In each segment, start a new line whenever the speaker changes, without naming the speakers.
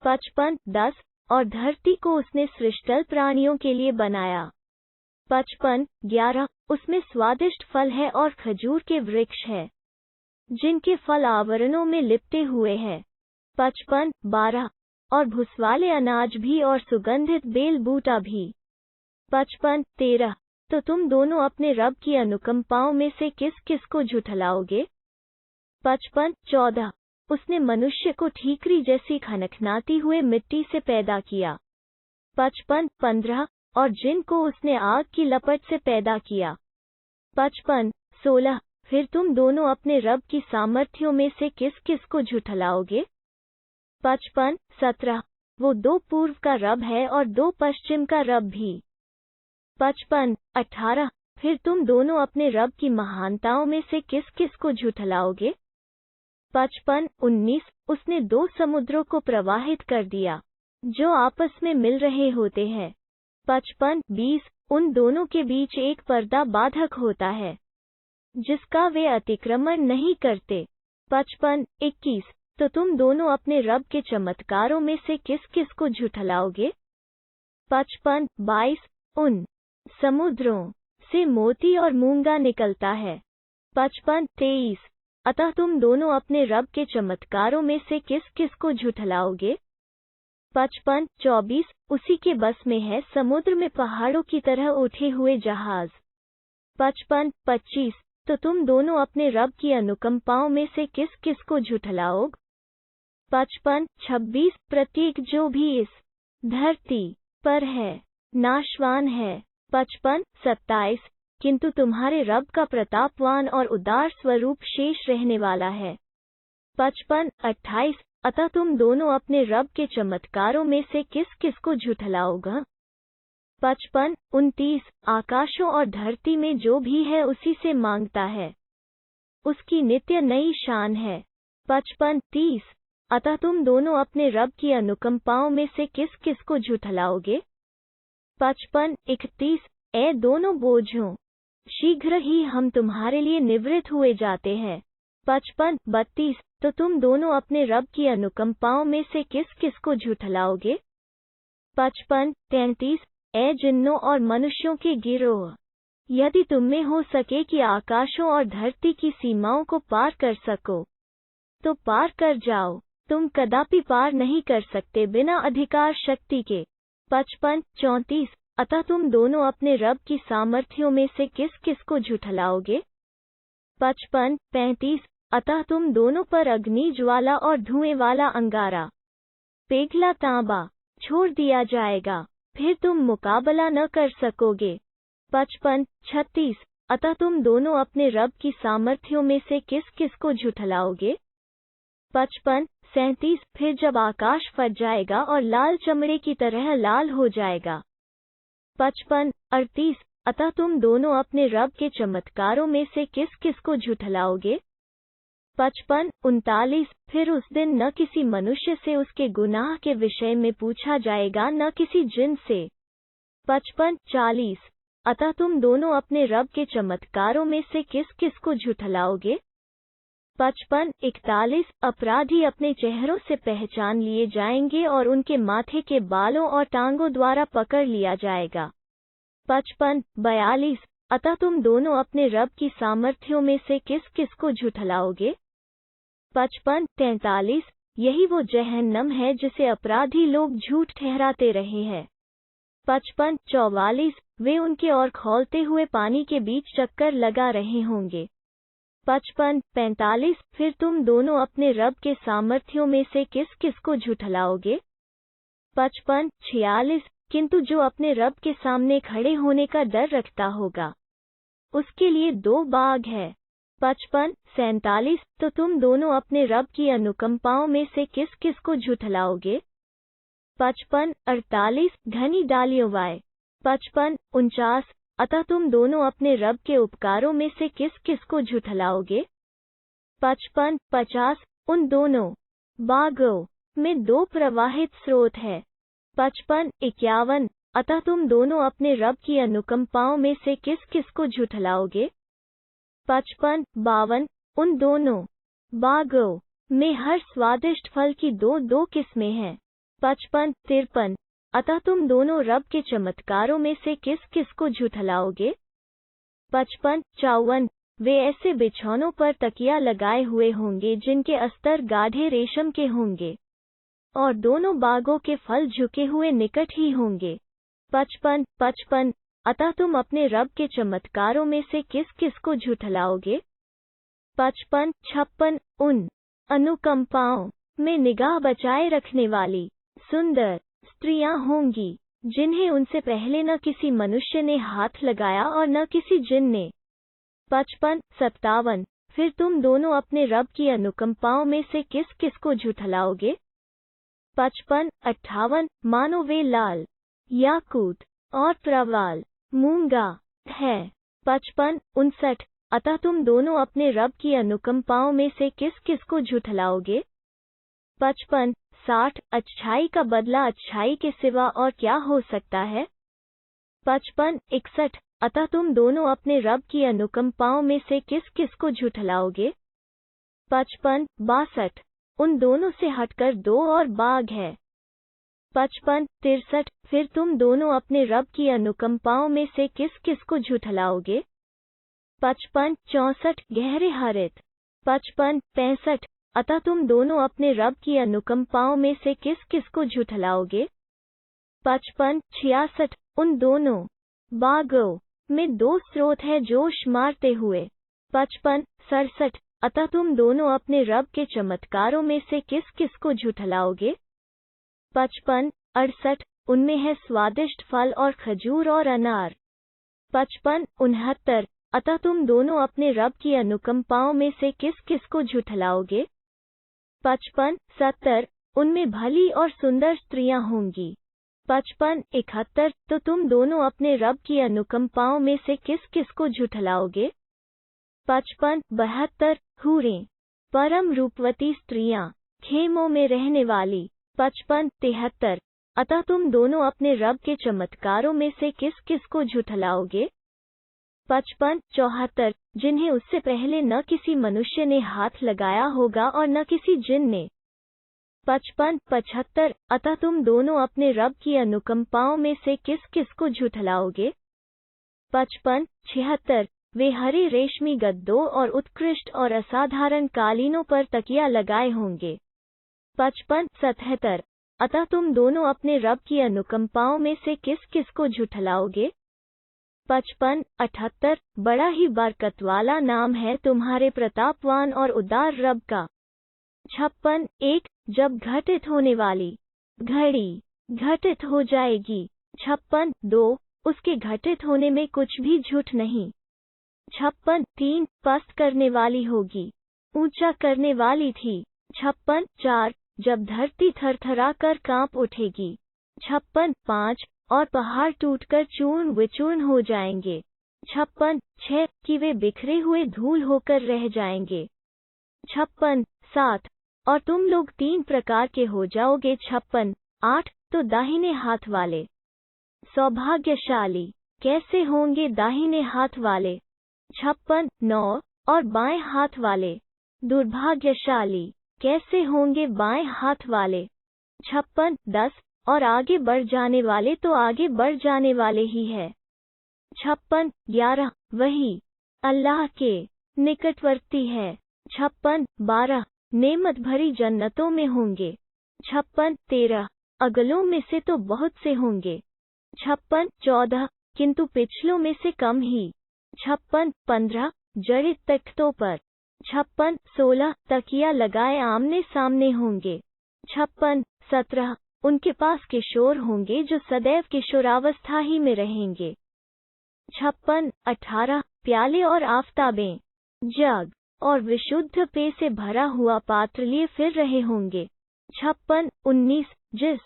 55 10 और धरती को उसने सृष्टल प्राणियों के लिए बनाया। 55 11 उसमें स्वादिष्ट फल है और खजूर के वृक्ष है जिनके फल आवरणों में लिपटे हुए हैं। 55 12 और भुसवाले अनाज भी और सुगंधित बेल बूटा भी। 55 13 तो तुम दोनों अपने रब की अनुकंपाओं में से किस किस को झुठलाओगे? 55 14 उसने मनुष्य को ठीकरी जैसी खनखनाती हुए मिट्टी से पैदा किया। 55 15 और जिन को उसने आग की लपट से पैदा किया। 55 16 फिर तुम दोनों अपने रब की सामर्थ्यों में से किस किस को झुठलाओगे? 55 17 वो 2 पूर्व का रब है और 2 पश्चिम का रब भी। 55 18 फिर तुम दोनों अपने रब की महानताओं में से किस किस को झुठलाओगे? 55 19 उसने 2 समुद्रों को प्रवाहित कर दिया जो आपस में मिल रहे होते हैं। 55 20 उन दोनों के बीच एक पर्दा बाधक होता है जिसका वे अतिक्रमण नहीं करते। 55 21 तो तुम दोनों अपने रब के चमत्कारों में से किस किस को झुठलाओगे? 55 22 उन समुद्रों से मोती और मूंगा निकलता है। 55 23 अतः तुम दोनों अपने रब के चमत्कारों में से किस किस को झुठलाओगे? 55 24 उसी के बस में है समुद्र में पहाड़ों की तरह उठे हुए जहाज। 55 25 तो तुम दोनों अपने रब की अनुकंपाओं में से किस किस को झुठलाओगे? 55 26 प्रत्येक जो भी इस धरती पर है नाशवान है। 55 27 किंतु तुम्हारे रब का प्रतापवान और उदार स्वरूप शेष रहने वाला है। 55 28 अतः तुम दोनों अपने रब के चमत्कारों में से किस किस को झुठलाओगे? 55 29 आकाशों और धरती में जो भी है उसी से मांगता है, उसकी नित्य नई शान है। 55 30 अतः तुम दोनों अपने रब की अनुकंपाओं में से किस किस को झुठलाओगे? 55 31 ए दोनों बोझों शीघ्र ही हम तुम्हारे लिए निवृत्त हुए जाते हैं। 55 32 तो तुम दोनों अपने रब की अनुकंपाओं में से किस किस को झुठलाओगे? 55 33 ए जिन्नों और मनुष्यों के गिरोह, यदि तुम में हो सके कि आकाशों और धरती की सीमाओं को पार कर सको तो पार कर जाओ, तुम कदापि पार नहीं कर सकते बिना अधिकार शक्ति के। 55 34 अतः तुम दोनों अपने रब की सामर्थ्यों में से किस किस को झुठलाओगे? 55 35 अतः तुम दोनों पर अग्नि ज्वाला और धुएं वाला अंगारा पिघला तांबा छोड़ दिया जाएगा, फिर तुम मुकाबला न कर सकोगे। 55 36 अतः तुम दोनों अपने रब की सामर्थ्यों में से किस किस को झुठलाओगे? 55 37 फिर जब आकाश फट जाएगा और लाल चमड़े की तरह लाल हो जाएगा। 55 38 अतः तुम दोनों अपने रब के चमत्कारों में से किस किस को झुठलाओगे? 55 39 फिर उस दिन न किसी मनुष्य से उसके गुनाह के विषय में पूछा जाएगा न किसी जिन से। 55 40 अतः तुम दोनों अपने रब के चमत्कारों में से किस किस को झुठलाओगे? 55 41 अपराधी अपने चेहरों से पहचान लिए जाएंगे और उनके माथे के बालों और टांगों द्वारा पकड़ लिया जाएगा। 55 42 अतः तुम दोनों अपने रब की सामर्थ्यों में से किस किस को झुठलाओगे? 55 43 यही वो जहन्नम है जिसे अपराधी लोग झूठ ठहराते रहे हैं। 55 44 वे उनके और खौलते हुए पानी के बीच चक्कर लगा रहे होंगे। 55 45 फिर तुम दोनों अपने रब के सामर्थ्यों में से किस किस को झुठलाओगे? 55 46 किंतु जो अपने रब के सामने खड़े होने का डर रखता होगा उसके लिए 2 बाग है। 55 47 तो तुम दोनों अपने रब की अनुकंपाओं में से किस किस को झुठलाओगे? 55 48 घनी डालियों वाए। 55 49 अतः तुम दोनों अपने रब के उपकारों में से किस किस को झुठलाओगे? 55 50 उन दोनों बागों में 2 प्रवाहित स्रोत है। 55 51 अतः तुम दोनों अपने रब की अनुकंपाओं में से किस किस को झुठलाओगे? 55 52 उन दोनों बागों में हर स्वादिष्ट फल की 2 किस्में हैं। 55, 53, अतः तुम दोनों रब के चमत्कारों में से किस किस को झुठलाओगे? 55, 54, वे ऐसे बिछौनों पर तकिया लगाए हुए होंगे जिनके अस्तर गाढ़े रेशम के होंगे, और दोनों बागों के फल झुके हुए निकट ही होंगे। 55, 55, अतः तुम अपने रब के चमत्कारों में से किस किस को झुठलाओगे? 55, 56, उन अनुकंपाओं में निगाह बचाए रखने वाली सुंदर स्त्रियां होंगी जिन्हें उनसे पहले न किसी मनुष्य ने हाथ लगाया और न किसी जिन ने। 55, 57, फिर तुम दोनों अपने रब की अनुकंपाओं में से किस किस को झुठलाओगे? 55, 58, मानो वे लाल याकूत और प्रवाल मूंगा है। 55, 59, अतः तुम दोनों अपने रब की अनुकंपाओं में से किस किस को झुठलाओगे? 55, 60, अच्छाई का बदला अच्छाई के सिवा और क्या हो सकता है? 55, 61, अतः तुम दोनों अपने रब की अनुकंपाओं में से किस किस को झुठलाओगे? 55, 62, उन दोनों से हटकर दो और बाग है। 55, 63, फिर तुम दोनों अपने रब की अनुकंपाओं में से किस किस को झुठलाओगे? 55, 64, गहरे हरित। 55, 65, अतः तुम दोनों अपने रब की अनुकंपाओं में से किस किस को झुठलाओगे? 55, 66, उन दोनों बागों में दो स्रोत है जोश मारते हुए। 55, 67, अतः तुम दोनों अपने रब के चमत्कारों में से किस किस को झुठलाओगे? 55, 68, उनमें है स्वादिष्ट फल और खजूर और अनार। 55, 69, अतः तुम दोनों अपने रब की अनुकंपाओं में से किस किस को झुठलाओगे? 55, 70, उनमें भली और सुंदर स्त्रियां होंगी। 55, 71, तो तुम दोनों अपने रब की अनुकंपाओं में से किस किस को झुठलाओगे? 55, 72, हूरें, परम रूपवती स्त्रियां, खेमों में रहने वाली। 55, 73, अतः तुम दोनों अपने रब के चमत्कारों में से किस किस को झुठलाओगे? 55, 74, जिन्हें उससे पहले न किसी मनुष्य ने हाथ लगाया होगा और न किसी जिन ने। 55, 75, अतः तुम दोनों अपने रब की अनुकंपाओं में से किस किस को झुठलाओगे? 55, 76, वे हरे रेशमी गद्दों और उत्कृष्ट और असाधारण कालीनों पर तकिया लगाए होंगे। 55, 77, अतः तुम दोनों अपने रब की अनुकंपाओं में से किस किस को झुठलाओगे? 55, 78, बड़ा ही बरकत वाला नाम है तुम्हारे प्रतापवान और उदार रब का। 56, 1, जब घटित होने वाली घड़ी घटित हो जाएगी। 56, 2, उसके घटित होने में कुछ भी झूठ नहीं। 56, 3, पस्त करने वाली होगी, ऊंचा करने वाली थी। 56, 4, जब धरती थरथरा कर कांप उठेगी। 56, 5, और पहाड़ टूटकर चूर्ण विचूर्ण हो जाएंगे। 56, 6, कि वे बिखरे हुए धूल होकर रह जाएंगे। 56, 7, और तुम लोग 3 प्रकार के हो जाओगे। 56, 8, तो दाहिने हाथ वाले सौभाग्यशाली कैसे होंगे दाहिने हाथ वाले। 56, 9, और बाएं हाथ वाले दुर्भाग्यशाली कैसे होंगे बाएं हाथ वाले। 56, 10, और आगे बढ़ जाने वाले तो आगे बढ़ जाने वाले ही है। 56, 11, वही अल्लाह के निकटवर्ती है। 56, 12, नेमत भरी जन्नतों में होंगे। 56, 13, अगलों में से तो बहुत से होंगे। 56, 14, किंतु पिछलों में से कम ही। 56, 15, जड़ित तख्तों पर। 56, 16, तकिया लगाए आमने सामने होंगे। 56, 17, उनके पास किशोर होंगे जो सदैव किशोरावस्था ही में रहेंगे। 56, 18, प्याले और आफताबें, जग और विशुद्ध पेय से भरा हुआ पात्र लिए फिर रहे होंगे। 56, 19, जिस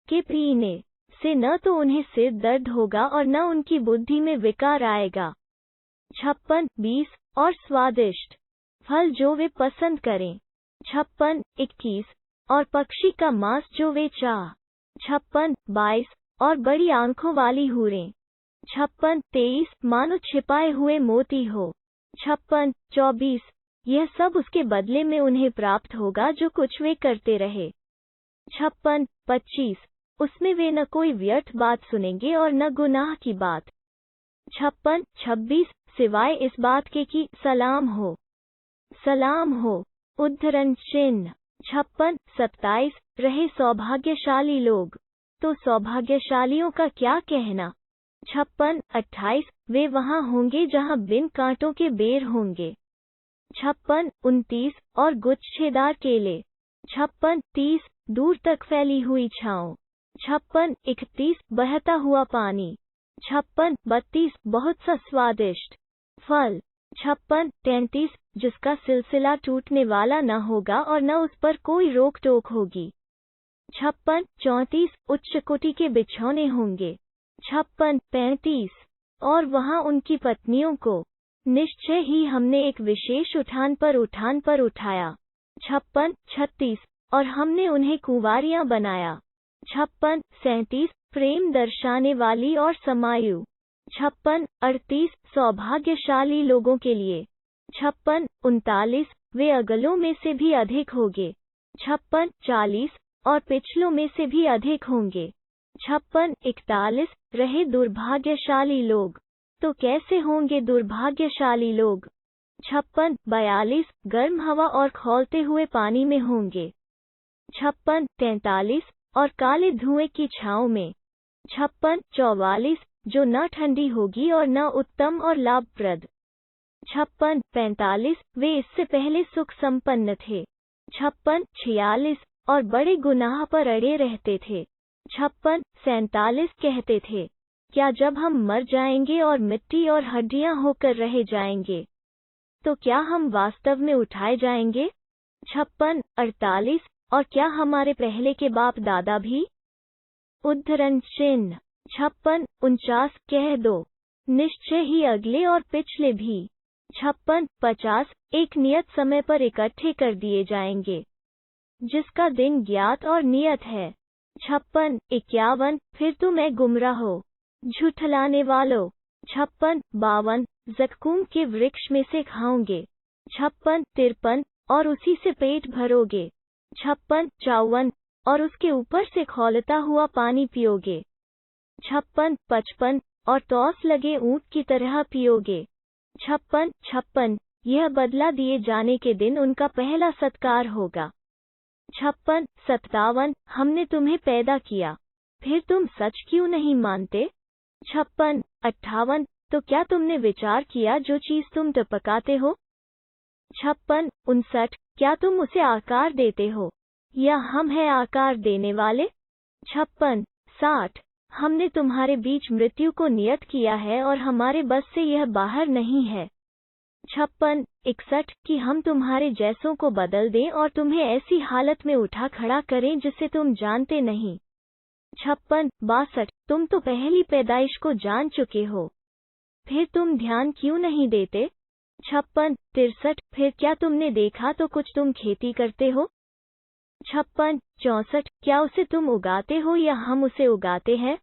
के पीने से न तो उन्हें सिर दर्द होगा और न उनकी बुद्धि में विकार आएगा। 56, 20, और स्वादिष्ट फल जो वे पसंद करें। 56, 21, और पक्षी का मांस जो वे चाह। 56, 22, और बड़ी आंखों वाली हूरें। 56, 23, मानो छिपाए हुए मोती हो। 56, 24, यह सब उसके बदले में उन्हें प्राप्त होगा जो कुछ वे करते रहे। 56, 25, उसमें वे न कोई व्यर्थ बात सुनेंगे और न गुनाह की बात। 56, 26, सिवाय इस बात के कि सलाम हो, सलाम हो। उद्धरण चिन्ह। 56, 27, रहे सौभाग्यशाली लोग, तो सौभाग्यशालियों का क्या कहना। 56, 28, वे वहां होंगे जहां बिन कांटों के बेर होंगे। 56, 29, और गुच्छेदार केले। 56, 30, दूर तक फैली हुई छांव। 56, 31, बहता हुआ पानी। 56, 32, बहुत सा स्वादिष्ट फल। 56, 33, जिसका सिलसिला टूटने वाला न होगा और न उस पर कोई रोक टोक होगी। 56, 34, उच्च कोटि के बिछौने होंगे। 56, 35, और वहां उनकी पत्नियों को निश्चय ही हमने एक विशेष उठान पर उठाया। 56, 36, और हमने उन्हें कुंवारियां बनाया। 56, 37, प्रेम दर्शाने वाली और समायु। 56, 38, सौभाग्यशाली लोगों के लिए। 56, 39, वे अगलों में से भी अधिक होंगे। 56, 40, और पिछलों में से भी अधिक होंगे। 56, 41, रहे दुर्भाग्यशाली लोग, तो कैसे होंगे दुर्भाग्यशाली लोग। 56, 42, गर्म हवा और खौलते हुए पानी में होंगे। 56, 43, और काले धुएं की छांव में। 56, 44, जो न ठंडी होगी और न उत्तम और लाभप्रद। 56, 45, वे इससे पहले सुख संपन्न थे। 56, 46, और बड़े गुनाह पर अड़े रहते थे। 56, 47, कहते थे, क्या जब हम मर जाएंगे और मिट्टी और हड्डियां होकर रह जाएंगे, तो क्या हम वास्तव में उठाए जाएंगे। 56, 48, और क्या हमारे पहले के बाप दादा भी। उद्धरण चिन्ह। 56, 49, कह दो, निश्चय ही अगले और पिछले भी। 56, 50, एक नियत समय पर इकट्ठे कर दिए जाएंगे, जिसका दिन ज्ञात और नियत है। 56, 51, फिर तुम गुमराह हो, झूठलाने वालों। 56, 52, ज़क्कूम के वृक्ष में से खाओगे। 56, 53, और उसी से पेट भरोगे। 56, 54, और उसके ऊपर से खौलता हुआ पानी पियोगे। 56, 55, और तौस लगे ऊंट की तरह पियोगे। 56, 56, यह बदला दिए जाने के दिन उनका पहला सत्कार होगा। 56, 57, हमने तुम्हें पैदा किया, फिर तुम सच क्यों नहीं मानते। 56, 58, तो क्या तुमने विचार किया जो चीज तुम टपकाते हो। 56, 59, क्या तुम उसे आकार देते हो, या हम हैं आकार देने वाले। 56, 60, हमने तुम्हारे बीच मृत्यु को नियत किया है और हमारे बस से यह बाहर नहीं है। 56, 61, कि हम तुम्हारे जैसों को बदल दें और तुम्हें ऐसी हालत में उठा खड़ा करें जिसे तुम जानते नहीं। 56, 62, तुम तो पहली पैदाइश को जान चुके हो, फिर तुम ध्यान क्यों नहीं देते। 56, 63, फिर क्या तुमने देखा तो कुछ तुम खेती करते हो। 56, 64, क्या उसे तुम उगाते हो या हम उसे उगाते हैं।